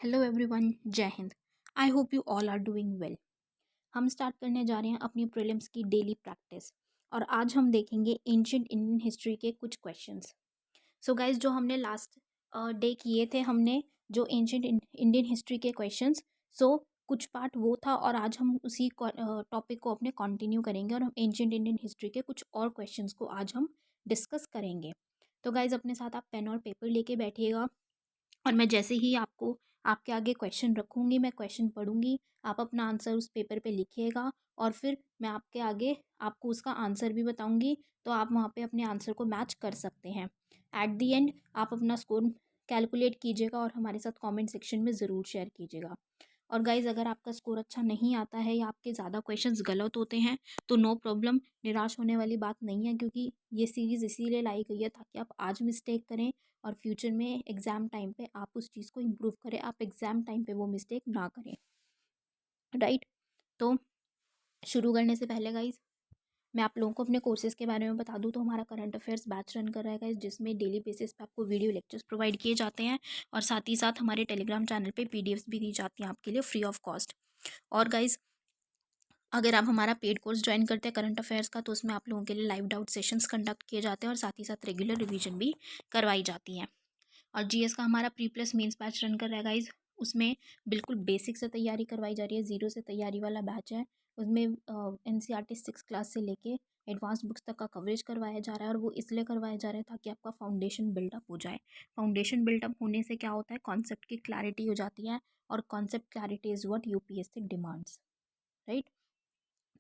Hello everyone, जय हिंद। I hope you all are doing well. हम स्टार्ट करने जा रहे हैं अपनी प्रीलिम्स की डेली प्रैक्टिस और आज हम देखेंगे एंशियंट इंडियन हिस्ट्री के कुछ क्वेश्चंस। सो गाइज, जो हमने लास्ट डे किए थे, हमने जो एंशियंट इंडियन हिस्ट्री के क्वेश्चंस, सो कुछ पार्ट वो था और आज हम उसी टॉपिक को अपने कंटिन्यू करेंगे और हम एंशियंट इंडियन हिस्ट्री के कुछ और क्वेश्चंस को आज हम डिस्कस करेंगे। तो गाइज, अपने साथ आप पेन और पेपर लेके बैठिएगा और मैं जैसे ही आपको आपके आगे क्वेश्चन रखूँगी, मैं क्वेश्चन पढ़ूँगी, आप अपना आंसर उस पेपर पे लिखिएगा और फिर मैं आपके आगे आपको उसका आंसर भी बताऊँगी, तो आप वहाँ पे अपने आंसर को मैच कर सकते हैं। एट द एंड आप अपना स्कोर कैलकुलेट कीजिएगा और हमारे साथ कमेंट सेक्शन में ज़रूर शेयर कीजिएगा। और गाइज़, अगर आपका स्कोर अच्छा नहीं आता है या आपके ज़्यादा क्वेश्चंस गलत होते हैं तो नो प्रॉब्लम, निराश होने वाली बात नहीं है, क्योंकि ये सीरीज़ इसीलिए लाई गई है ताकि आप आज मिस्टेक करें और फ्यूचर में एग्ज़ाम टाइम पे आप उस चीज़ को इम्प्रूव करें, आप एग्ज़ाम टाइम पे वो मिस्टेक ना करें। राइट। तो शुरू करने से पहले गाइज़, मैं आप लोगों को अपने कोर्सेज़ के बारे में बता दूं तो हमारा करंट अफेयर्स बैच रन कर रहा है गाइज़, जिसमें डेली बेसिस पे आपको वीडियो लेक्चर्स प्रोवाइड किए जाते हैं और साथ ही साथ हमारे टेलीग्राम चैनल पे पीडीएफ्स भी दी जाती हैं आपके लिए फ्री ऑफ कॉस्ट। और गाइज़, अगर आप हमारा पेड कोर्स ज्वाइन करते हैं करंट अफेयर्स का, तो उसमें आप लोगों के लिए लाइव डाउट सेशंस कंडक्ट किए जाते हैं और साथ ही साथ रेगुलर रिवीजन भी करवाई जाती हैं। और जीएस का हमारा pre plus mains batch run कर रहा है गाइज, उसमें बिल्कुल बेसिक से तैयारी करवाई जा रही है, ज़ीरो से तैयारी वाला बैच है। उसमें एनसीईआरटी 6 क्लास से लेके एडवांस बुक्स तक का कवरेज करवाया जा रहा है और वो इसलिए करवाया जा रहा है ताकि आपका फाउंडेशन बिल्डअप हो जाए। फाउंडेशन बिल्डअप होने से क्या होता है, कॉन्सेप्ट की क्लैरिटी हो जाती है और concept clarity is what UPSC demands. Right.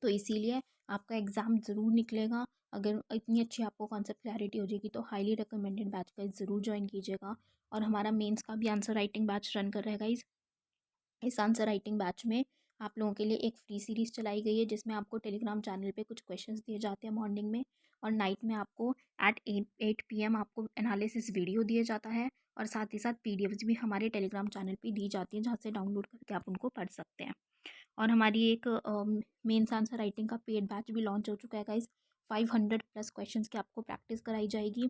तो इसीलिए आपका एग्ज़ाम ज़रूर निकलेगा। अगर इतनी अच्छी आपको कॉन्सेप्ट क्लैरिटी हो जाएगी तो हाईली रिकमेंडेड बैच का ज़रूर ज्वाइन कीजिएगा। और हमारा मेंस का भी आंसर राइटिंग बैच रन कर रहेगा। इस आंसर राइटिंग बैच में आप लोगों के लिए एक फ्री सीरीज़ चलाई गई है, जिसमें आपको टेलीग्राम चैनल पे कुछ क्वेश्चंस दिए जाते हैं मॉर्निंग में, और नाइट में आपको एट 8 PM आपको एनालिसिस वीडियो दिया जाता है और साथ ही साथ पीडीएफ्स भी हमारे टेलीग्राम चैनल पे दी जाती हैं, जहाँ से डाउनलोड करके आप उनको पढ़ सकते हैं। और हमारी एक मेंस आंसर राइटिंग का पेड बैच भी लॉन्च हो चुका है गाइज। 500+ क्वेश्चंस की आपको प्रैक्टिस कराई जाएगी।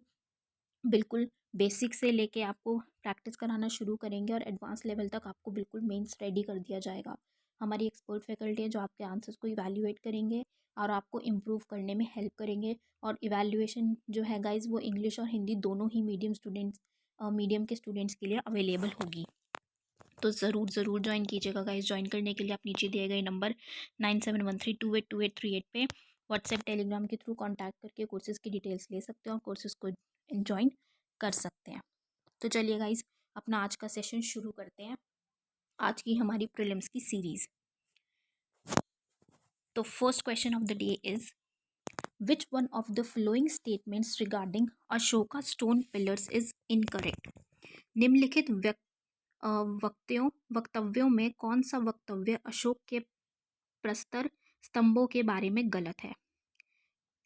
बिल्कुल बेसिक से लेके आपको प्रैक्टिस कराना शुरू करेंगे और एडवांस लेवल तक आपको बिल्कुल मेंस रेडी कर दिया जाएगा। हमारी एक्सपर्ट फैकल्टी है जो आपके आंसर्स को इवैल्यूएट करेंगे और आपको इम्प्रूव करने में हेल्प करेंगे। और इवैल्यूएशन जो है गाइज, वो इंग्लिश और हिंदी दोनों ही मीडियम के स्टूडेंट्स के लिए अवेलेबल होगी। तो ज़रूर ज़रूर ज्वाइन कीजिएगा गाइस। ज्वाइन करने के लिए आप नीचे दिए गए नंबर 9713282838 पे व्हाट्सएप टेलीग्राम के थ्रू कांटेक्ट करके कोर्सेज़ की डिटेल्स ले सकते हैं और कोर्सेज़ को ज्वाइन कर सकते हैं। तो चलिए गाइस, अपना आज का सेशन शुरू करते हैं, आज की हमारी प्रीलिम्स की सीरीज़। तो first question of the day is, which one of the flowing statements regarding Ashoka stone pillars is incorrect. निम्नलिखित वक्तव्यों में कौन सा वक्तव्य अशोक के प्रस्तर स्तंभों के बारे में गलत है।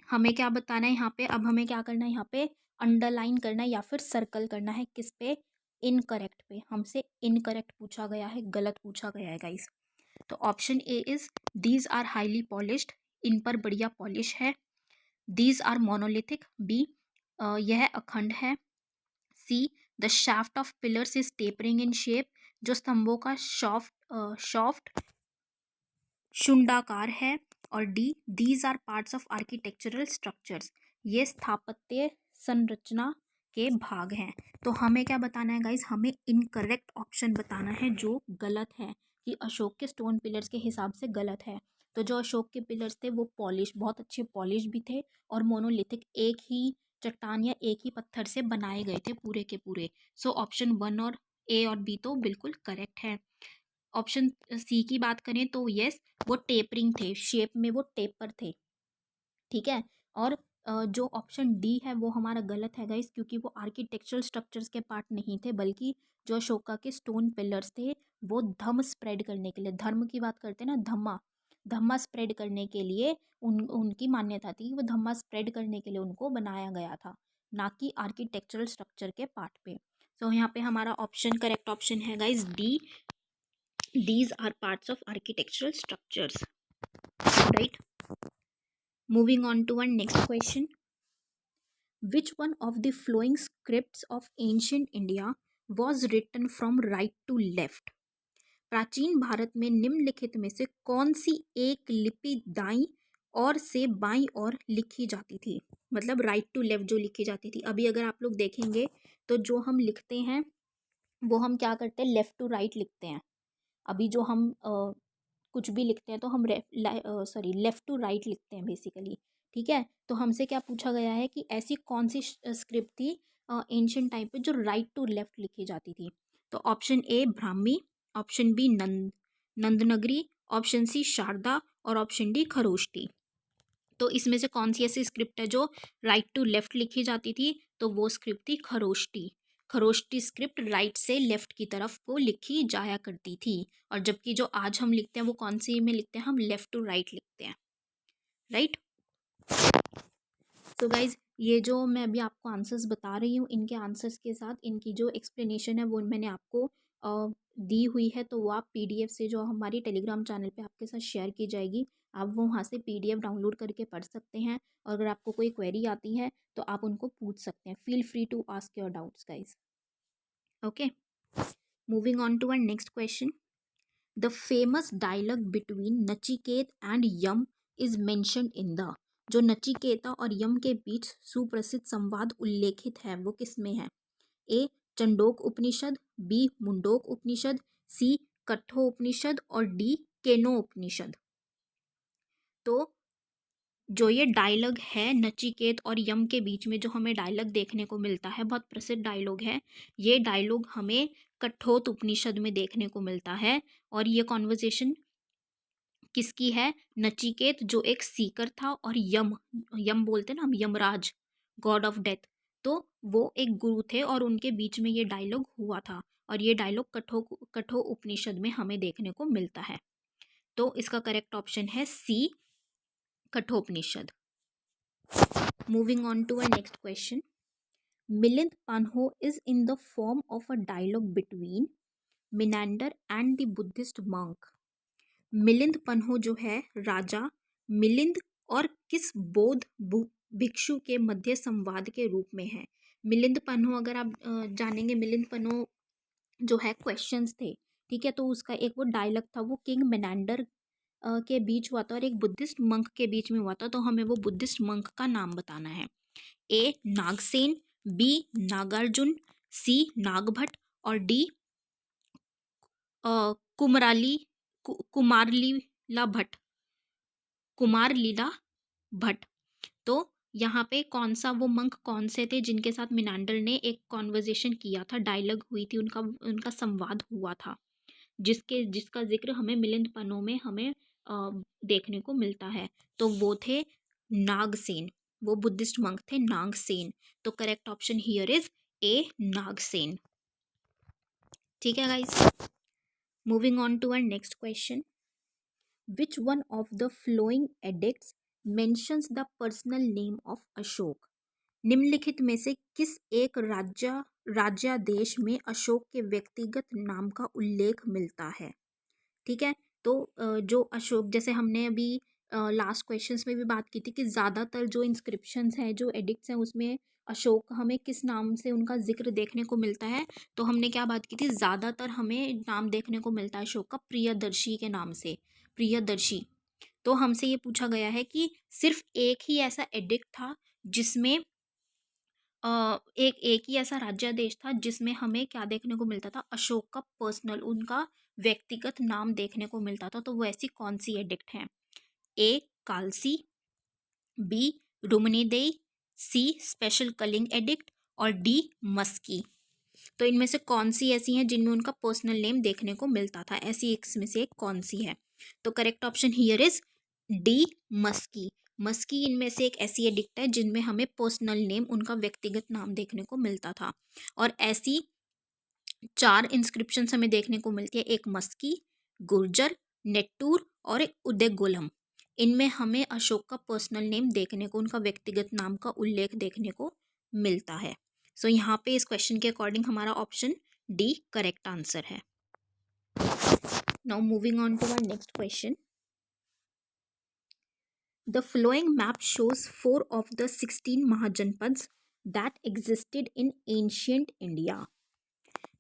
हमें क्या बताना है यहाँ पे, अब हमें क्या करना है, यहाँ पे अंडरलाइन करना है या फिर सर्कल करना है। किस पे? इनकरेक्ट पे। हमसे इनकरेक्ट पूछा गया है, गलत पूछा गया है गाइस। तो option A is, these are highly polished, इन पर बढ़िया पॉलिश है। दीज आर मोनोलिथिक, बी यह अखंड है। C, the shaft of pillars is tapering in shape, जो स्तंभों का शॉफ्ट शुंडाकार है। और D, these are parts of architectural structures, ये स्थापत्य संरचना के भाग हैं। तो हमें क्या बताना है गाइस, हमें इनकरेक्ट ऑप्शन बताना है जो गलत है, कि अशोक के स्टोन पिलर्स के हिसाब से गलत है। तो जो अशोक के पिलर्स थे वो पॉलिश, बहुत अच्छे पॉलिश भी थे और मोनोलिथिक, एक ही चट्टान या एक ही पत्थर से बनाए गए थे पूरे के पूरे। सो ऑप्शन 1 और ए और बी तो बिल्कुल करेक्ट है। ऑप्शन सी की बात करें तो यस, वो टेपरिंग थे, शेप में वो टेपर थे। ठीक है। और जो ऑप्शन डी है वो हमारा गलत है गाइस, क्योंकि वो आर्किटेक्चरल स्ट्रक्चर्स के पार्ट नहीं थे, बल्कि जो अशोका के स्टोन पिलर्स थे वो धम्म स्प्रेड करने के लिए, धर्म की बात करते हैं ना, धम्मा, धम्मा स्प्रेड करने के लिए उनकी मान्यता थी कि वो धम्मा स्प्रेड करने के लिए उनको बनाया गया था, ना कि आर्किटेक्चरल स्ट्रक्चर के पार्ट पे। तो यहाँ पे हमारा ऑप्शन, करेक्ट ऑप्शन है guys D, these are parts of architectural structures. Right. Moving on to our next question. Which one of the flowing scripts of ancient India was written from right to left. प्राचीन भारत में निम्नलिखित में से कौन सी एक लिपि दाईं ओर से बाईं ओर लिखी जाती थी? मतलब राइट टू लेफ्ट जो लिखी जाती थी। अभी अगर आप लोग देखेंगे तो जो हम लिखते हैं वो हम क्या करते हैं, लेफ्ट टू राइट लिखते हैं। अभी जो हम कुछ भी लिखते हैं तो हम लेफ्ट टू राइट लिखते हैं बेसिकली। ठीक है, तो हमसे क्या पूछा गया है कि ऐसी कौन सी स्क्रिप्ट थी एंशियंट टाइम पे जो राइट टू लेफ्ट लिखी जाती थी? तो option A Brahmi, option B Nandnagari, option C Sharada और ऑप्शन डी खरोष्टी। तो इसमें से कौन सी ऐसी स्क्रिप्ट है जो राइट टू लेफ्ट लिखी जाती थी? तो वो स्क्रिप्ट थी खरोष्टी। खरोष्टी स्क्रिप्ट राइट से लेफ्ट की तरफ को लिखी जाया करती थी। और जबकि जो आज हम लिखते हैं वो कौन सी में लिखते हैं? हम लेफ्ट टू राइट लिखते हैं, राइट। तो गाइज ये जो मैं अभी आपको आंसर्स बता रही हूँ, इनके आंसर्स के साथ इनकी जो एक्सप्लेनेशन है वो मैंने आपको दी हुई है। तो वो आप पीडीएफ से जो हमारी टेलीग्राम चैनल पे आपके साथ शेयर की जाएगी, आप वो वहाँ से पीडीएफ डाउनलोड करके पढ़ सकते हैं। और अगर आपको कोई क्वेरी आती है तो आप उनको पूछ सकते हैं। Feel free to ask your doubts guys. Okay, moving on to our next question. The famous dialogue between Nachiket and Yam is mentioned in the. जो नचिकेता और यम के बीच सुप्रसिद्ध संवाद उल्लेखित है वो किसमें है? ए चंडोक उपनिषद, बी मुंडोक उपनिषद, सी कठोपनिषद और डी केनो उपनिषद। तो जो ये डायलॉग है नचिकेत और यम के बीच में जो हमें डायलॉग देखने को मिलता है, बहुत प्रसिद्ध डायलॉग है। ये डायलॉग हमें कठोत उपनिषद में देखने को मिलता है। और ये कॉन्वर्जेशन किसकी है? नचिकेत जो एक सीकर था, और यम, यम बोलते हैं ना हम, यमराज, गॉड ऑफ डेथ। तो वो एक गुरु थे और उनके बीच में ये डायलॉग हुआ था। और ये डायलॉग कठो उपनिषद में हमें देखने को मिलता है। तो इसका करेक्ट ऑप्शन है C Kathopanishad. Moving on to a next question. Milinda Panha is in the form of a dialogue between Menander and the Buddhist monk। Milinda Panha जो है राजा मिलिंद और किस बौद्ध भिक्षु के मध्य संवाद के रूप में है? मिलिंद पन्हो अगर आप जानेंगे, मिलिंद पन्हो जो है क्वेश्चंस थे, ठीक है। तो उसका एक वो डायलॉग था, वो किंग मेनांडर के बीच हुआ था और एक बुद्धिस्ट मंक के बीच में हुआ था। तो हमें वो बुद्धिस्ट मंक का नाम बताना है। ए नागसेन, बी नागार्जुन, सी नागभट्ट और डी कुमराली कुमारलीला भट्ट, कुमार लीला भट्ट। तो यहाँ पे कौन सा वो मंक कौन से थे जिनके साथ मिनांडर ने एक कॉन्वर्जेशन किया था, डायलॉग हुई थी, उनका उनका संवाद हुआ था, जिसका जिक्र हमें मिलिंद पन्नों में हमें देखने को मिलता है। तो वो थे नागसेन, वो बुद्धिस्ट मंक थे नागसेन। तो correct option here is A Nagsen. ठीक है guys, moving on to our next question. Which one of the flowing edicts mentions the personal name of Ashok? निम्नलिखित में से किस एक राज्यादेश में अशोक के व्यक्तिगत नाम का उल्लेख मिलता है? ठीक है, तो जो अशोक, जैसे हमने अभी लास्ट क्वेश्चंस में भी बात की थी कि ज़्यादातर जो इंस्क्रिप्शंस हैं, जो एडिक्ट्स हैं, उसमें अशोक हमें किस नाम से उनका जिक्र देखने को मिलता है? तो हमने क्या बात की थी, ज़्यादातर हमें नाम देखने को मिलता है अशोक का प्रियदर्शी के नाम से, प्रियदर्शी। तो हमसे ये पूछा गया है कि सिर्फ एक ही ऐसा एडिक्ट था जिसमें एक एक ही ऐसा राज्यादेश था जिसमें हमें क्या देखने को मिलता था, अशोक का पर्सनल, उनका व्यक्तिगत नाम देखने को मिलता था। तो वो ऐसी कौन सी एडिक्ट है? ए कालसी, बी रुमनीदेई, सी स्पेशल कलिंग एडिक्ट और डी मस्की। तो इनमें से कौन सी ऐसी हैं जिनमें उनका पर्सनल नेम देखने को मिलता था? ऐसी इसमें से एक कौन सी है? तो correct option here is D Maski. Maski इनमें से एक ऐसी एडिक्ट है जिनमें हमें पर्सनल नेम, उनका व्यक्तिगत नाम देखने को मिलता था। और ऐसी 4 इंस्क्रिप्शन हमें देखने को मिलती है, एक मस्की, गुर्जर, नेट्टूर और एक उदयगोलम। इनमें हमें अशोक का पर्सनल नेम देखने को, उनका व्यक्तिगत नाम का उल्लेख देखने को मिलता है। सो यहाँ पे इस क्वेश्चन के अकॉर्डिंग हमारा ऑप्शन डी करेक्ट आंसर है। Now moving on to our next question. The following map shows 4 of the 16 Mahajanpads that existed in ancient India.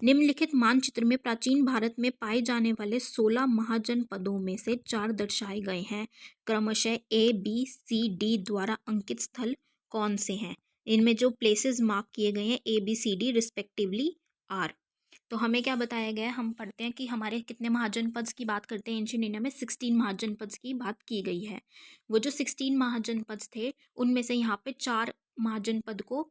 निम्नलिखित मानचित्र में प्राचीन भारत में पाए जाने वाले 16 महाजनपदों में से 4 दर्शाए गए हैं। क्रमशः ए, बी, सी, डी द्वारा अंकित स्थल कौन से हैं? इनमें जो प्लेसेस मार्क किए गए हैं A, B, C, D respectively are. तो हमें क्या बताया गया है, हम पढ़ते हैं कि हमारे कितने महाजनपद की बात करते हैं एंशियंट इंडिया में, 16 महाजनपद की बात की गई है। वो जो 16 महाजनपद थे उनमें से यहाँ पे 4 महाजनपद को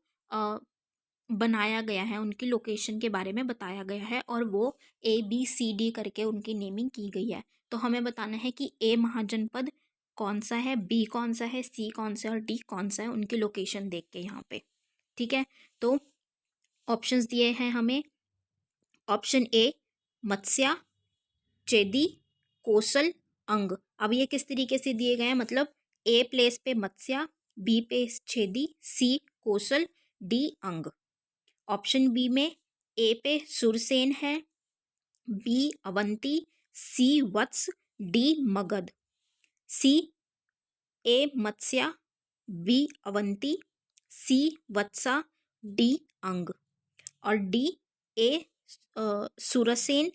बनाया गया है, उनकी लोकेशन के बारे में बताया गया है और वो ए, बी, सी, डी करके उनकी नेमिंग की गई है। तो हमें बताना है कि ए महाजनपद कौन सा है, बी कौन सा है, सी कौन सा है और डी कौन सा है, उनकी लोकेशन देख के यहाँ पे। ठीक है, तो ऑप्शंस दिए हैं हमें। ऑप्शन ए मत्स्या, चेदी, कोसल, अंग। अब ये किस तरीके से दिए गए हैं, मतलब ए प्लेस पे मत्स्या, बी पे छेदी, सी कोसल, डी अंग। ऑप्शन बी में ए पे सुरसेन है, बी अवंती, सी वत्स, डी मगध। सी ए मत्स्या, बी अवंती, सी वत्सा, डी अंग। और D A Sursen,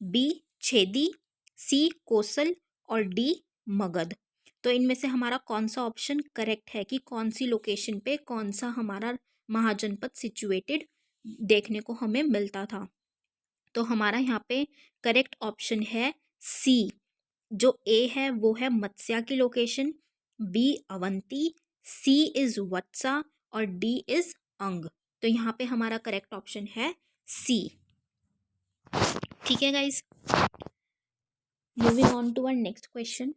B Chhedi, सी कोसल और डी मगध। तो इनमें से हमारा कौन सा ऑप्शन करेक्ट है कि कौन सी लोकेशन पे कौन सा हमारा महाजनपद सिचुएटेड देखने को हमें मिलता था? तो हमारा यहाँ पे करेक्ट ऑप्शन है सी। जो ए है वो है मत्स्या की location, B Avanti, C is Vatsa और डी इज अंग। तो यहाँ पे हमारा करेक्ट ऑप्शन है सी। ठीक है guys, moving on to our next question.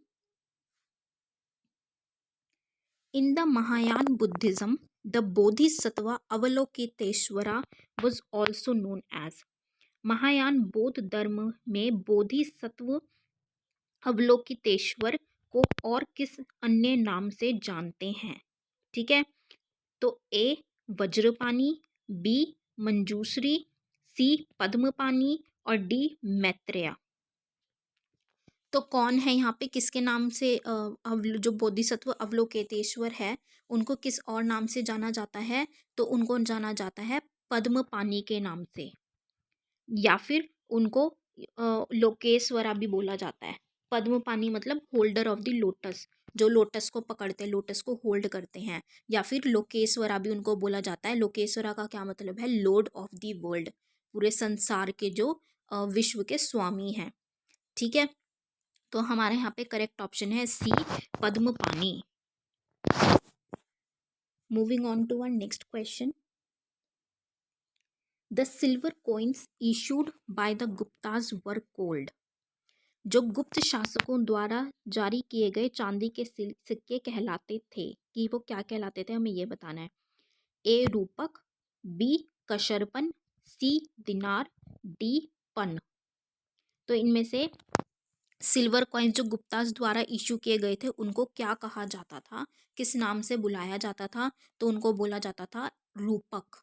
In the Mahayana Buddhism the Bodhisattva Avalokiteshvara was also known as। Mahayana बौद्ध धर्म में बोधिसत्व अवलोकितेश्वर को और किस अन्य नाम से जानते हैं? ठीक है, तो ए वज्रपानी, बी मंजूश्री, सी पद्मपानी और डी मैत्रेय। तो कौन है यहाँ पे, किसके नाम से जो बोधिसत्व अवलोकितेश्वर है उनको किस और नाम से जाना जाता है? तो उनको जाना जाता है पद्मपानी के नाम से, या फिर उनको लोकेश्वरा भी बोला जाता है। पद्मपानी मतलब होल्डर ऑफ द लोटस, जो लोटस को पकड़ते हैं, लोटस को होल्ड करते हैं। या फिर लोकेश्वरा भी उनको बोला जाता है। लोकेश्वरा का क्या मतलब है? लॉर्ड ऑफ द वर्ल्ड, पूरे संसार के जो विश्व के स्वामी हैं। ठीक है, तो हमारे यहाँ पे करेक्ट ऑप्शन है C Padmapani. Moving on to our next question. The silver coins issued by the Guptas were called. जो गुप्त शासकों द्वारा जारी किए गए चांदी के सिक्के कहलाते थे, कि वो क्या कहलाते थे, हमें ये बताना है। ए रूपक, बी कशरपन, सी दिनार, डी पन। तो इनमें से सिल्वर कॉइन्स जो गुप्ताज द्वारा इशू किए गए थे उनको क्या कहा जाता था, किस नाम से बुलाया जाता था? तो उनको बोला जाता था रूपक।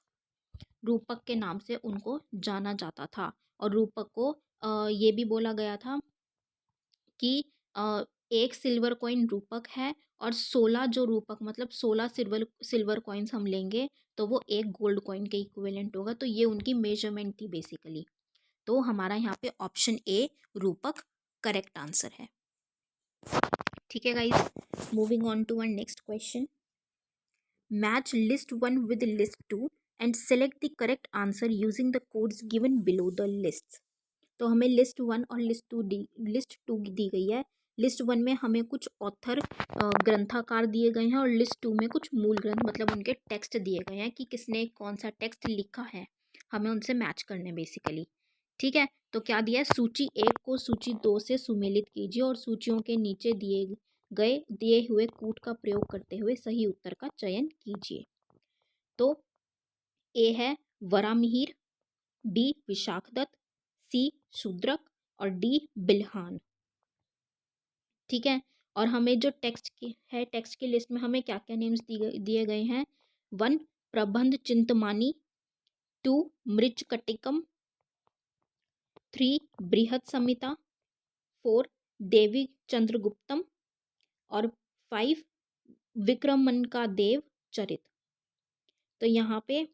रूपक के नाम से उनको जाना जाता था। और रूपक को ये भी बोला गया था कि एक सिल्वर कॉइन रूपक है और 16 जो रूपक मतलब 16 सिल्वर कॉइन्स हम लेंगे तो वो एक गोल्ड कॉइन के इक्विवेलेंट होगा। तो ये उनकी मेजरमेंट थी बेसिकली। तो हमारा यहाँ पे ऑप्शन ए रूपक करेक्ट आंसर है। ठीक है guys, moving on to our next question. Match list 1 with list 2 and select the correct answer using the codes given below the list. तो हमें लिस्ट 1 और लिस्ट टू दी गई है। List 1 में हमें कुछ ऑथर ग्रंथाकार दिए गए हैं और लिस्ट 2 में कुछ मूल ग्रंथ मतलब उनके टेक्स्ट दिए गए हैं कि किसने कौन सा टेक्स्ट लिखा है, हमें उनसे मैच करने बेसिकली। ठीक है, तो क्या दिया है? सूची 1 को सूची 2 से सुमेलित कीजिए और सूचियों के नीचे दिए हुए कूट का प्रयोग करते हुए सही उत्तर का चयन कीजिए। तो ए है वरामिहिर, बी विशाखदत्त, सी शूद्रक और डी बिल्हान। ठीक है, और हमें जो टेक्स्ट की है, टेक्स्ट की लिस्ट में हमें क्या क्या नेम्स दिए गए हैं। 1 प्रबंध चिंतमानी, 2 मृच्छकटिकम, 3 बृहत संहिता, 4 देवी चंद्रगुप्तम और 5 विक्रमन का देव चरित। तो यहाँ पे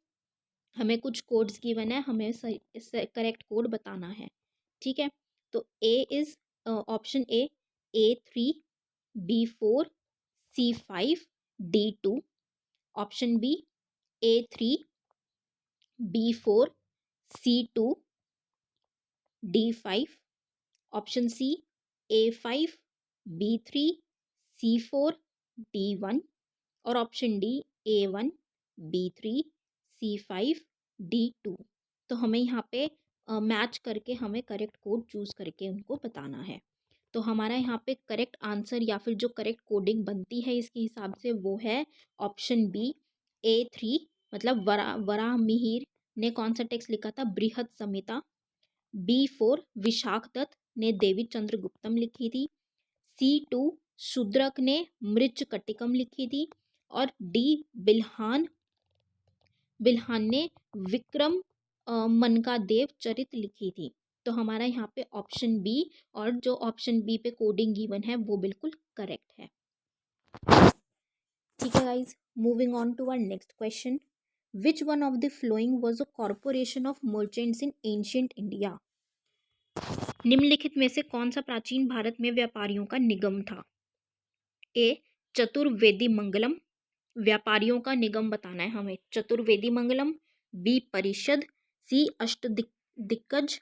हमें कुछ कोड्स गिवन है, हमें सही करेक्ट कोड बताना है। ठीक है, तो A is option A3, B4, C5, D2। Option B A3, B4, C2, D5। Option C A5, B3, C4, D1। और option D A1, B3, C5, D2। तो हमें यहाँ पे मैच करके हमें करेक्ट कोड चूज करके उनको बताना है। तो हमारा यहाँ पे करेक्ट आंसर या फिर जो करेक्ट कोडिंग बनती है इसके हिसाब से वो है ऑप्शन बी A3, मतलब वराहमिहिर ने कौन सा टेक्स्ट लिखा था, बृहद संहिता। B4 विशाख दत्त ने देवी चंद्रगुप्तम लिखी थी। C2 शूद्रक ने मृच कटिकम लिखी थी। और डी बिल्हान बिल्हान ने विक्रम मनका देव चरित लिखी थी। तो हमारा यहाँ पे ऑप्शन बी, और जो ऑप्शन बी पे कोडिंग गिवन है वो बिल्कुल करेक्ट है। ठीक है guys, moving on to our next question. Which one of the following was a corporation of merchants in ancient India? निम्नलिखित में से कौन सा प्राचीन भारत में व्यापारियों का निगम था? ए चतुर्वेदी मंगलम, व्यापारियों का निगम बताना है हमें, चतुर्वेदी मंगलम। बी परिषद। सी दिग्गज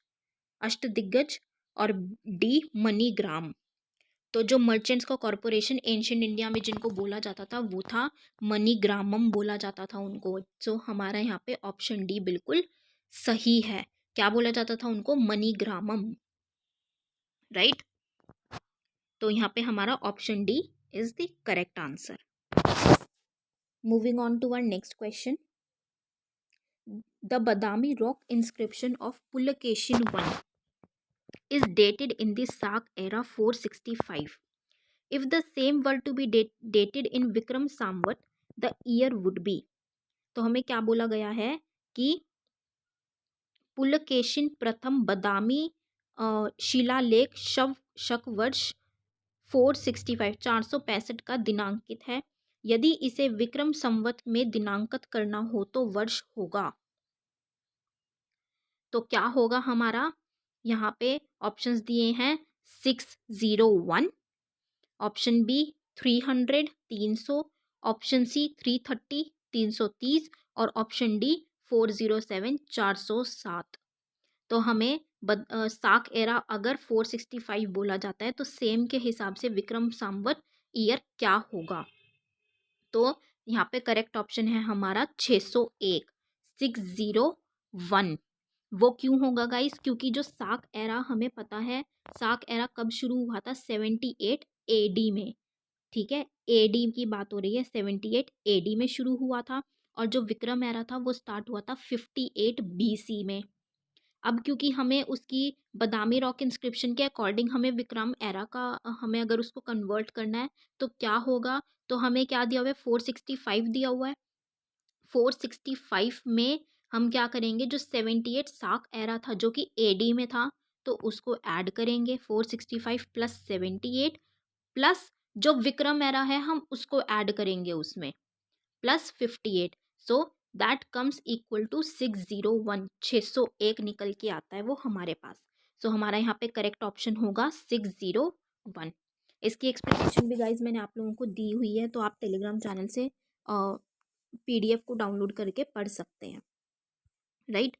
अष्टदिग्गज। और डी मनीग्राम। तो जो मर्चेंट्स का कॉरपोरेशन एंशियंट इंडिया में जिनको बोला जाता था वो था मनीग्रामम बोला जाता था उनको। तो हमारा यहाँ पे ऑप्शन डी बिल्कुल सही है। क्या बोला जाता था उनको? मनीग्रामम, राइट। तो यहाँ पे हमारा option D is the correct answer. Moving on to our next question. The Badami rock inscription of Pulakeshin I is dated in the Sak era 465. If the same were to be dated in Vikram Samvat, the year would be। तो हमें क्या बोला गया है कि पुलकेशिन प्रथम बदामी शिलालेख शक वर्ष 465 465 का दिनांकित है। यदि इसे विक्रम संवत में दिनांकित करना हो तो वर्ष होगा। तो क्या होगा हमारा? यहाँ पे ऑप्शंस दिए हैं 601, ऑप्शन बी 300 300, ऑप्शन सी 330 330 और ऑप्शन डी 407 407। तो हमें साक एरा अगर 465 बोला जाता है तो सेम के हिसाब से विक्रम संवत ईयर क्या होगा? तो यहाँ पे करेक्ट ऑप्शन है हमारा 601, 601। वो क्यों होगा गाइस? क्योंकि जो साक एरा हमें पता है, साक एरा कब शुरू हुआ था? 78 AD में। ठीक है, AD की बात हो रही है, 78 AD में शुरू हुआ था। और जो विक्रम एरा था वो स्टार्ट हुआ था 58 BC में। अब क्योंकि हमें उसकी बदामी रॉक इंस्क्रिप्शन के अकॉर्डिंग हमें विक्रम एरा का हमें अगर उसको कन्वर्ट करना है तो क्या होगा? तो हमें क्या दिया हुआ है? 465 दिया हुआ है। 465 में हम क्या करेंगे? जो 78 साक एरा था जो कि AD में था तो उसको ऐड करेंगे। 465 प्लस 78 प्लस जो विक्रम एरा है हम उसको ऐड करेंगे उसमें, plus 58। So that comes equal to 601, 601 निकल के आता है वो हमारे पास। सो हमारा यहाँ पे करेक्ट ऑप्शन होगा 601। इसकी एक्सप्लेनेशन भी गाइज मैंने आप लोगों को दी हुई है, तो आप टेलीग्राम चैनल से PDF को डाउनलोड करके पढ़ सकते हैं, right.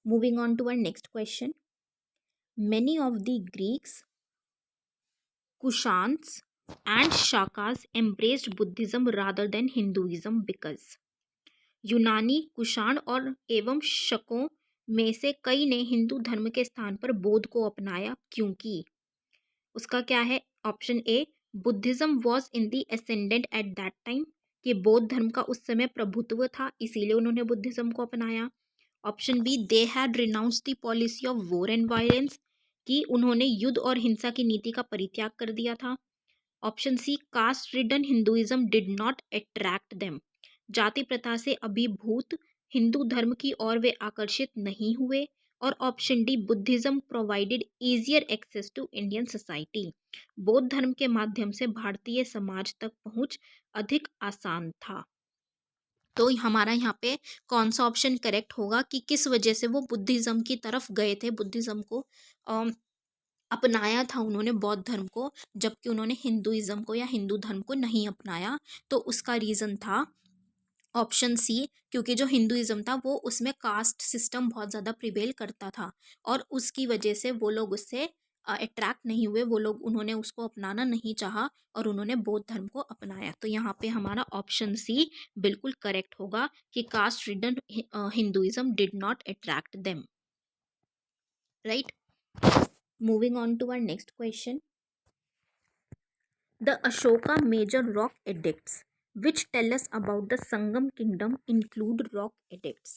Moving on to our next question. Many of the Greeks, Kushans and Shakas embraced Buddhism rather than Hinduism because। यूनानी, कुषाण और एवं शकों में से कई ने हिंदू धर्म के स्थान पर बौद्ध को अपनाया क्योंकि। उसका क्या है? Option A Buddhism was in the ascendant at that time, कि बौद्ध धर्म का उस समय प्रभुत्व था इसीलिए उन्होंने बुद्धिज्म को अपनाया। Option B they had renounce the policy of war and violence, कि उन्होंने युद्ध और हिंसा की नीति का परित्याग कर दिया था। Option C caste ridden Hinduism did not attract them, जाति प्रथा से अभिभूत हिंदू धर्म की ओर वे आकर्षित नहीं हुए। और option D Buddhism provided easier access to Indian society, बौद्ध धर्म के माध्यम से भारतीय समाज तक पहुंच अधिक आसान था। तो हमारा यहाँ पे कौन सा ऑप्शन करेक्ट होगा कि किस वजह से वो बुद्धिज़्म की तरफ गए थे, बुद्धिज़्म को अम, अपनाया था उन्होंने बौद्ध धर्म को, जबकि उन्होंने हिंदुइज़्म को या हिंदू धर्म को नहीं अपनाया। तो उसका रीज़न था ऑप्शन सी, क्योंकि जो हिंदुइज़्म था वो उसमें कास्ट सिस्टम बहुत ज़्यादा प्रिवेल करता था और उसकी वजह से वो लोग उससे अट्रैक्ट नहीं हुए, वो लोग उन्होंने उसको अपनाना नहीं चाहा और उन्होंने बौद्ध धर्म को अपनाया। तो यहाँ पे हमारा ऑप्शन सी बिल्कुल करेक्ट होगा कि caste ridden Hinduism did not attract them, right. Moving on to our next question. The Ashoka major rock edicts which tell us about the Sangam kingdom include rock edicts,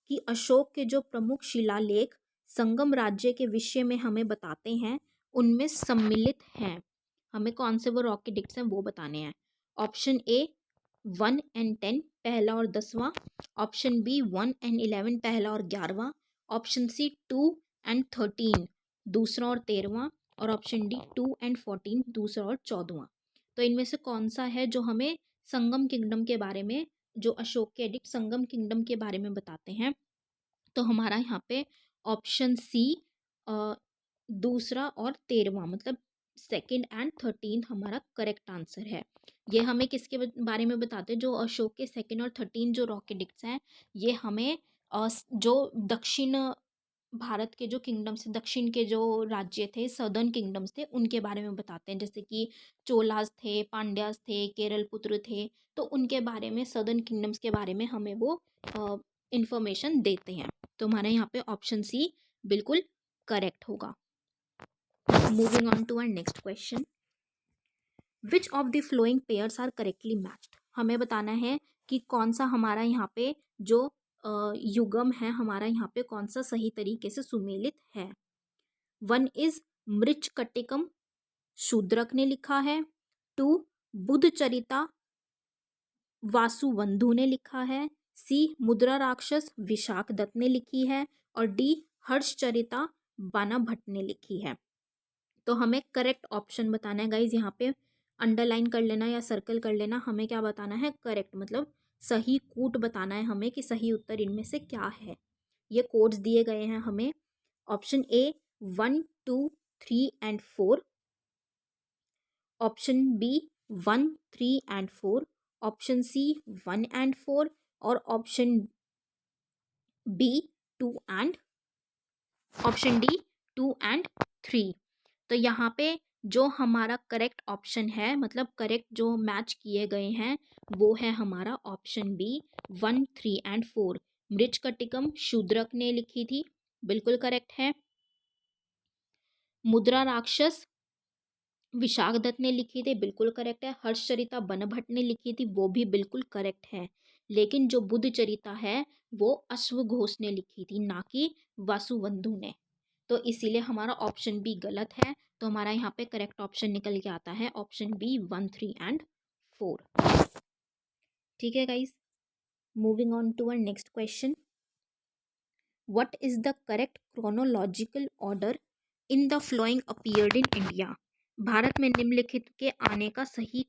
कि अशोक के जो प्रमुख शिलालेख संगम राज्य के विषय में हमें बताते हैं उनमें सम्मिलित हैं। हमें कौन से वो रॉक एडिक्ट्स हैं वो बताने हैं। ऑप्शन ए 1 and 10 पहला और 10वां, ऑप्शन बी 1 and 11 पहला और 11वां, ऑप्शन सी 2 and 13 दूसरा और 13वां, और ऑप्शन डी 2 and 14 दूसरा और 14वां। तो इनमें से कौन सा है जो हमें संगम किंगडम के बारे में, जो अशोक के एडिक्ट संगम किंगडम के बारे में बताते हैं। तो हमारा यहाँ पे ऑप्शन सी दूसरा और 13वां मतलब 2 and 13 हमारा करेक्ट आंसर है। ये हमें किसके बारे में बताते हैं, जो अशोक के 2 और 13 जो रॉक एडिक्ट्स हैं ये हमें जो दक्षिण भारत के जो किंगडम्स, दक्षिण के जो राज्य थे, सदर्न किंगडम्स थे, उनके बारे में बताते हैं। जैसे कि चोलास थे, पांड्यास थे, केरल पुत्र थे, तो उनके बारे में, सदर्न किंगडम्स के बारे में हमें वो इंफॉर्मेशन देते हैं। तो हमारे यहाँ पे ऑप्शन सी बिल्कुल करेक्ट होगा। Moving on to our next question. Which of the following pairs are correctly matched, हमें बताना है कि कौन सा हमारा यहाँ पे जो युगम है हमारा यहाँ पे कौन सा सही तरीके से सुमेलित है। 1 इज मृच्छकटिकम, शूद्रक ने लिखा है। 2 बुद्धचरिता, वासुबंधु ने लिखा है। सी मुद्रा राक्षस, विशाख दत्त ने लिखी है। और डी हर्षचरिता, बाना भट्ट ने लिखी है। तो हमें करेक्ट ऑप्शन बताना है गाइज, यहाँ पे अंडरलाइन कर लेना या सर्कल कर लेना। हमें क्या बताना है, करेक्ट मतलब सही कूट बताना है हमें कि सही उत्तर इनमें से क्या है। ये कोड्स दिए गए हैं हमें। Option A 1 2 3 and 4, option B 1 3 and 4, option C 1 and 4 और option B 2 option D 2 and 3। तो यहाँ पे जो हमारा करेक्ट ऑप्शन है, मतलब करेक्ट जो मैच किए गए हैं वो है हमारा option B 1 3 and 4। Mrichchhakatikam Shudrak ने लिखी थी, बिल्कुल करेक्ट है। मुद्रा राक्षस विशाख दत्त ने लिखी थी, बिल्कुल करेक्ट है। हर्षचरिता बनभट्ट ने लिखी थी, वो भी बिल्कुल करेक्ट है। लेकिन जो बुद्धचरिता है वो अश्वघोष ने लिखी थी, ना कि वासुबंधु ने। तो इसीलिए हमारा ऑप्शन बी गलत है। तो हमारा यहाँ पे करेक्ट ऑप्शन निकल के आता है ऑप्शन बी 1 3 and 4। ठीक है guys, moving on to our next question. What is the correct chronological order in the following appeared in India, Bharat में निम्नलिखित के आने का सही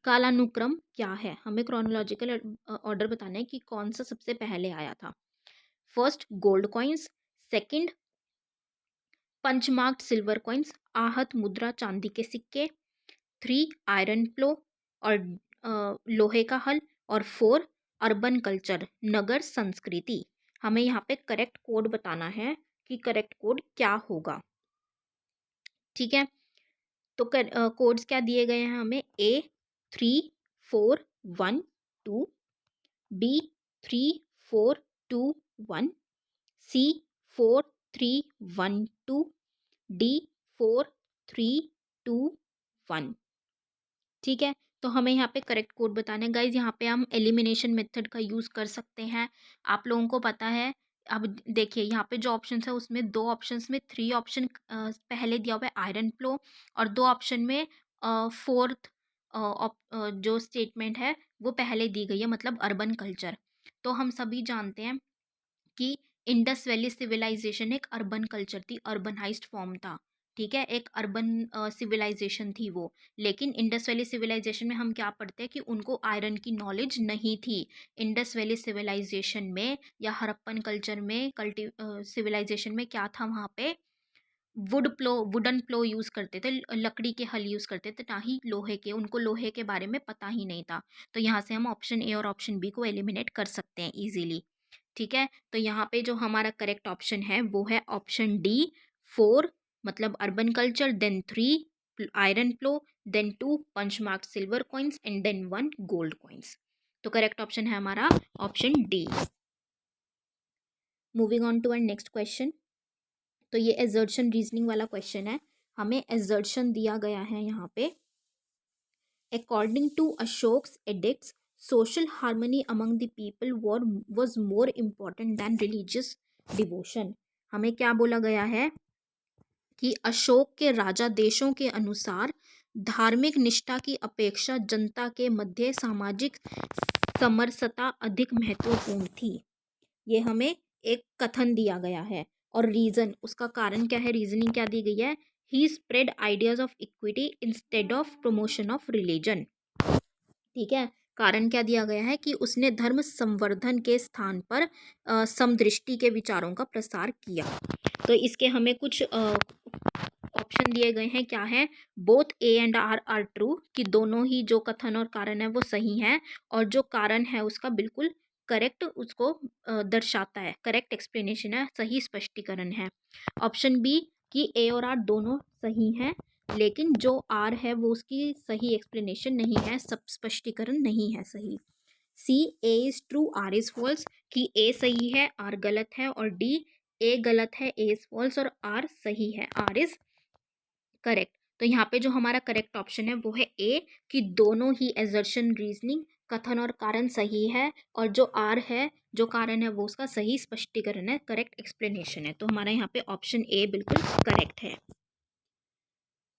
कालानुक्रम क्या है। हमें क्रोनोलॉजिकल ऑर्डर बताना है कि कौन सा सबसे पहले आया था। First gold coins, second punch-marked silver coins, आहत मुद्रा चांदी के सिक्के, 3 आयरन प्लो और लोहे का हल, और 4 अर्बन कल्चर नगर संस्कृति। हमें यहाँ पे करेक्ट कोड बताना है कि करेक्ट कोड क्या होगा। ठीक है, तो कोड्स क्या दिए गए हैं हमें, A 3 4 1 2, B 3 4 2 1, C 4 3 1 2, D 4 3 2 1। ठीक है, तो हमें यहाँ पे करेक्ट कोड बताना है गाइज। यहाँ पे हम एलिमिनेशन मेथड का यूज़ कर सकते हैं, आप लोगों को पता है। अब देखिए यहाँ पे जो ऑप्शन है उसमें 2 ऑप्शंस में 3 ऑप्शन पहले दिया हुआ है आयरन प्लो, और 2 ऑप्शन में 4th जो स्टेटमेंट है वो पहले दी गई है, मतलब अर्बन कल्चर। तो हम सभी जानते हैं कि इंडस वैली सिविलाइजेशन एक अर्बन कल्चर थी, अर्बनाइज्ड फॉर्म था। ठीक है, एक अर्बन सिविलाइजेशन थी वो। लेकिन इंडस वैली सिविलाइजेशन में हम क्या पढ़ते हैं कि उनको आयरन की नॉलेज नहीं थी। इंडस वैली सिविलाइजेशन में या हड़प्पन कल्चर में सिविलाइजेशन में क्या था वहाँ पे, वुडन प्लो यूज़ करते थे, लकड़ी के हल यूज़ करते थे, ना ही लोहे के। उनको लोहे के बारे में पता ही नहीं था। तो यहाँ से हम ऑप्शन ए और ऑप्शन बी को एलिमिनेट कर सकते हैं ईजिली। ठीक है, तो यहाँ पे जो हमारा करेक्ट ऑप्शन है वो है ऑप्शन डी, 4, मतलब urban culture, then 3 iron plough, then 2 punch mark silver coins and then 1 gold coins. तो करेक्ट ऑप्शन है हमारा option D. Moving on to our next question. तो ये एजर्शन रीजनिंग वाला क्वेश्चन है। हमें एजर्शन दिया गया है यहाँ पे, according to Ashoka's edicts social harmony among the people was more important than religious devotion. हमें क्या बोला गया है कि अशोक के राजा देशों के अनुसार धार्मिक निष्ठा की अपेक्षा जनता के मध्य सामाजिक समरसता अधिक महत्वपूर्ण थी। ये हमें एक कथन दिया गया है। और रीजन, उसका कारण क्या है, रीजनिंग क्या दी गई है, he spread ideas of equity instead of promotion of religion. ठीक है, कारण क्या दिया गया है कि उसने धर्म संवर्धन के स्थान पर समदृष्टि के विचारों का प्रसार किया। तो इसके हमें कुछ ऑप्शन दिए गए हैं, क्या है, both A and R are true, कि दोनों ही जो कथन और कारण है वो सही है, और जो कारण है उसका बिल्कुल करेक्ट उसको दर्शाता है, करेक्ट एक्सप्लेनेशन है, सही स्पष्टीकरण है। ऑप्शन बी कि ए और आर दोनों सही हैं, लेकिन जो आर है वो उसकी सही एक्सप्लेनेशन नहीं है, सब स्पष्टीकरण नहीं है सही। C, A is true R is false, कि ए सही है आर गलत है, और डी, ए गलत है ए इज फॉल्स और आर सही है आर इज करेक्ट। तो यहाँ पे जो हमारा करेक्ट ऑप्शन है वो है ए, कि दोनों ही एजर्शन रीजनिंग कथन और कारण सही है, और जो आर है जो कारण है वो उसका सही स्पष्टीकरण है, करेक्ट एक्सप्लेनेशन है। तो हमारा यहाँ पे ऑप्शन ए बिल्कुल करेक्ट है।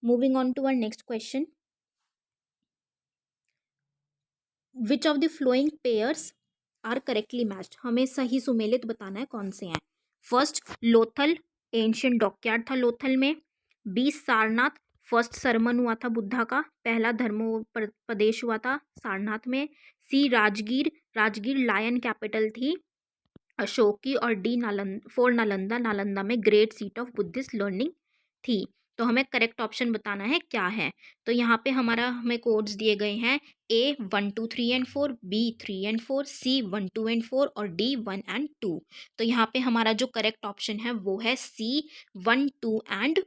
Moving on to our next question, which of the following pairs are correctly matched. हमें सही सुमेलित बताना है कौन से हैं। फर्स्ट, लोथल, एंशियंट डॉकयार्ड था लोथल में। बी, सारनाथ, फर्स्ट सरमन हुआ था बुद्धा का, पहला धर्मोपदेश हुआ था सारनाथ में। सी, राजगीर, राजगीर लायन कैपिटल थी अशोक की। और डी, नालंदा, नालंदा में great seat of Buddhist learning थी। तो हमें करेक्ट ऑप्शन बताना है क्या है। तो यहाँ पे हमारा हमें कोड्स दिए गए हैं, A 1 2 3 and 4, B 3 and 4, C 1 2 and 4 और डी 1 एंड 2। तो यहाँ पे हमारा जो करेक्ट ऑप्शन है वो है सी 1 2 एंड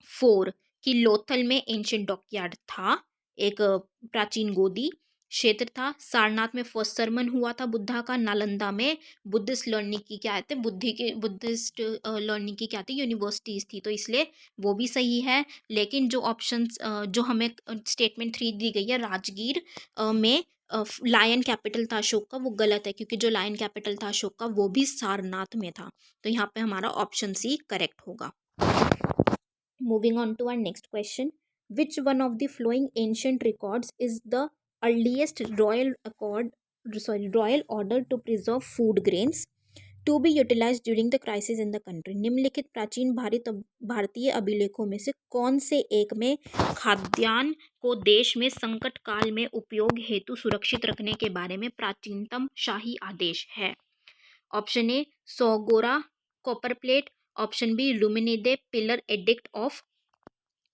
4, कि लोथल में एंशियंट डॉकयार्ड था, एक प्राचीन गोदी क्षेत्र था। सारनाथ में फर्स्ट सरमन हुआ था बुद्धा का। नालंदा में बुद्धिस्ट लर्निंग की क्या थे, बुद्धिस्ट लर्निंग की क्या थी, यूनिवर्सिटीज थी, तो इसलिए वो भी सही है। लेकिन जो ऑप्शंस जो हमें स्टेटमेंट 3 दी गई है, राजगीर में लायन कैपिटल था अशोक का, वो गलत है, क्योंकि जो लायन कैपिटल था अशोक का वो भी सारनाथ में था। तो यहाँ पे हमारा ऑप्शन सी करेक्ट होगा। Moving on to our next question, which one of the flowing ancient records is the earliest royal order to preserve food grains to be utilized during the crisis in the country? निम्नलिखित प्राचीन भारतीय अभिलेखों में से कौन से एक में खाद्यान्न को देश में संकट काल में उपयोग हेतु सुरक्षित रखने के बारे में प्राचीनतम शाही आदेश है? Option A, Sohgaura copper plate, option B, Rummindei pillar edict of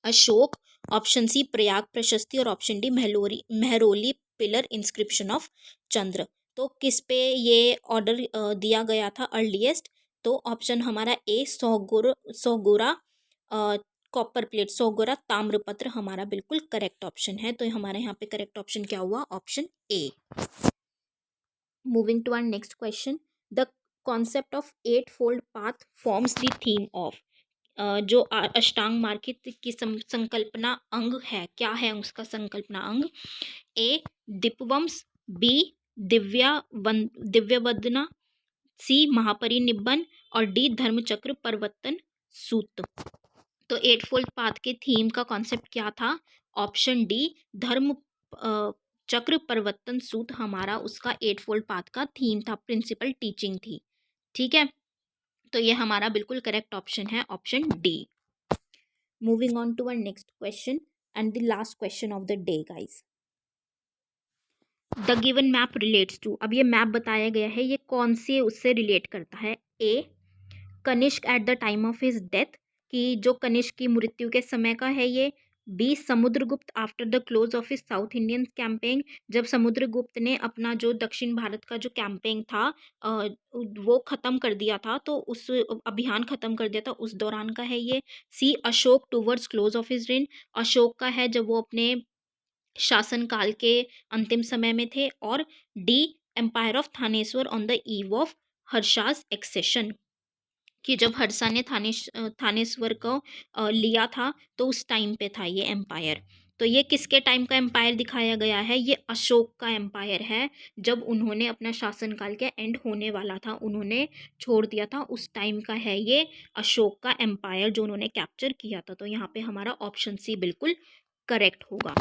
Ashoka, option C, Prayag Prashasti, और option D, Mehrauli pillar inscription of Chandra. तो किस पे ये ऑर्डर दिया गया था अर्लीस्ट? तो ऑप्शन हमारा ए, सोगोरा कॉपर प्लेट, सोगोरा ताम्रपत्र हमारा बिल्कुल करेक्ट ऑप्शन है। तो हमारे यहाँ पे करेक्ट ऑप्शन क्या हुआ, option A. Moving to our next question, the concept of 8-fold path forms the theme of. जो अष्टांग मार्ग की संकल्पना अंग है, क्या है उसका संकल्पना अंग? ए, दीपवंश, बी, दिव्यवदना, सी, महापरिनिब्बन, और डी, धर्मचक्र परिवर्तन सूत्र। तो 8-fold पाथ के थीम का कॉन्सेप्ट क्या था? ऑप्शन डी, धर्म चक्र परिवर्तन सूत्र हमारा उसका 8-fold पाथ का थीम था, प्रिंसिपल टीचिंग थी। ठीक है, तो ये हमारा बिल्कुल करेक्ट ऑप्शन है, option D. Moving on to our next question and the last question of the day, guys. The given map relates to, अब ये मैप बताया गया है, ये कौन से उससे रिलेट करता है? A, Kanishka at the time of his death, कि जो कनिष्क की मृत्यु के समय का है ये। B, Samudragupta after the close of his South Indian campaign, जब समुद्रगुप्त ने अपना जो दक्षिण भारत का जो कैंपेन था वो ख़त्म कर दिया था, तो उस अभियान ख़त्म कर दिया था, उस दौरान का है ये। C, Ashoka towards close of his reign, Ashoka का है जब वो अपने शासनकाल के अंतिम समय में थे। और D, empire of Thaneshwar on the eve of Harsha's accession, कि जब हर्षा ने थानेश्वर को लिया था तो उस टाइम पे था ये एम्पायर। तो ये किसके टाइम का एम्पायर दिखाया गया है? ये अशोक का एम्पायर है, जब उन्होंने अपना शासनकाल के एंड होने वाला था, उन्होंने छोड़ दिया था, उस टाइम का है ये अशोक का एम्पायर जो उन्होंने कैप्चर किया था। तो यहाँ पे हमारा ऑप्शन सी बिल्कुल करेक्ट होगा।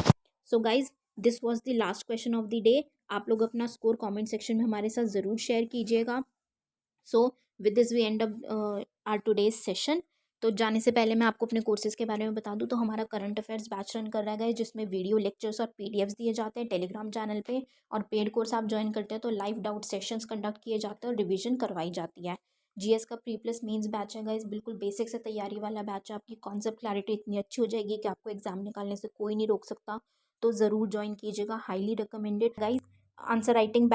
So guys, this was the last question of the day. आप लोग अपना स्कोर कॉमेंट सेक्शन में हमारे साथ ज़रूर शेयर कीजिएगा। So with this we end up our today's session. तो जाने से पहले मैं आपको अपने कोर्सेज़ के बारे में बता दूं, तो हमारा करंट अफेयर्स बैच रन कर रहा है, जिसमें वीडियो लेक्चर्स और पीडीएफ्स दिए जाते हैं टेलीग्राम चैनल पे। और पेड कोर्स आप ज्वाइन करते हैं तो लाइव डाउट सेशंस कंडक्ट किए जाते हैं और रिवीजन करवाई जाती है। जीएस का प्री प्लस मेंस बैच है गाइस, बिल्कुल बेसिक से तैयारी वाला बैच है। आपकी कॉन्सेप्ट क्लैरिटी इतनी अच्छी हो जाएगी कि आपको एग्जाम निकालने से कोई नहीं रोक सकता। तो ज़रूर ज्वाइन कीजिएगा, highly recommended guys. Answer writing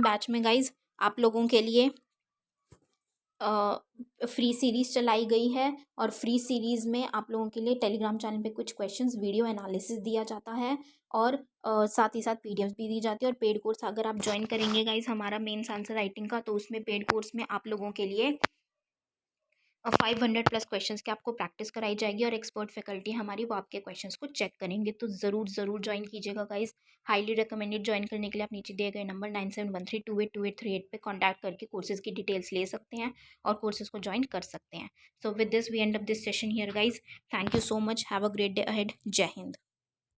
batch में गाइज आप लोगों के लिए फ्री सीरीज़ चलाई गई है, और फ्री सीरीज़ में आप लोगों के लिए टेलीग्राम चैनल पे कुछ क्वेश्चंस वीडियो एनालिसिस दिया जाता है, और साथ ही साथ पीडीएफ भी दी जाती है। और पेड कोर्स अगर आप ज्वाइन करेंगे गाइज हमारा मेंस आंसर राइटिंग का, तो उसमें पेड कोर्स में आप लोगों के लिए 500 प्लस क्वेश्चंस की आपको प्रैक्टिस कराई जाएगी, और एक्सपर्ट फैकल्टी हमारी वो आपके क्वेश्चंस को चेक करेंगे। तो ज़रूर ज्वाइन कीजिएगा गाइस, हाईली रिकमेंडेड। ज्वाइन करने के लिए आप नीचे दिए गए नंबर 9713282838 पे कॉन्टैक्ट करके कोर्सेज की डिटेल्स ले सकते हैं और कोर्सेज को ज्वाइन कर सकते हैं। So with this we end up this session here guys. Thank you so much, have a great day ahead. जय हिंद।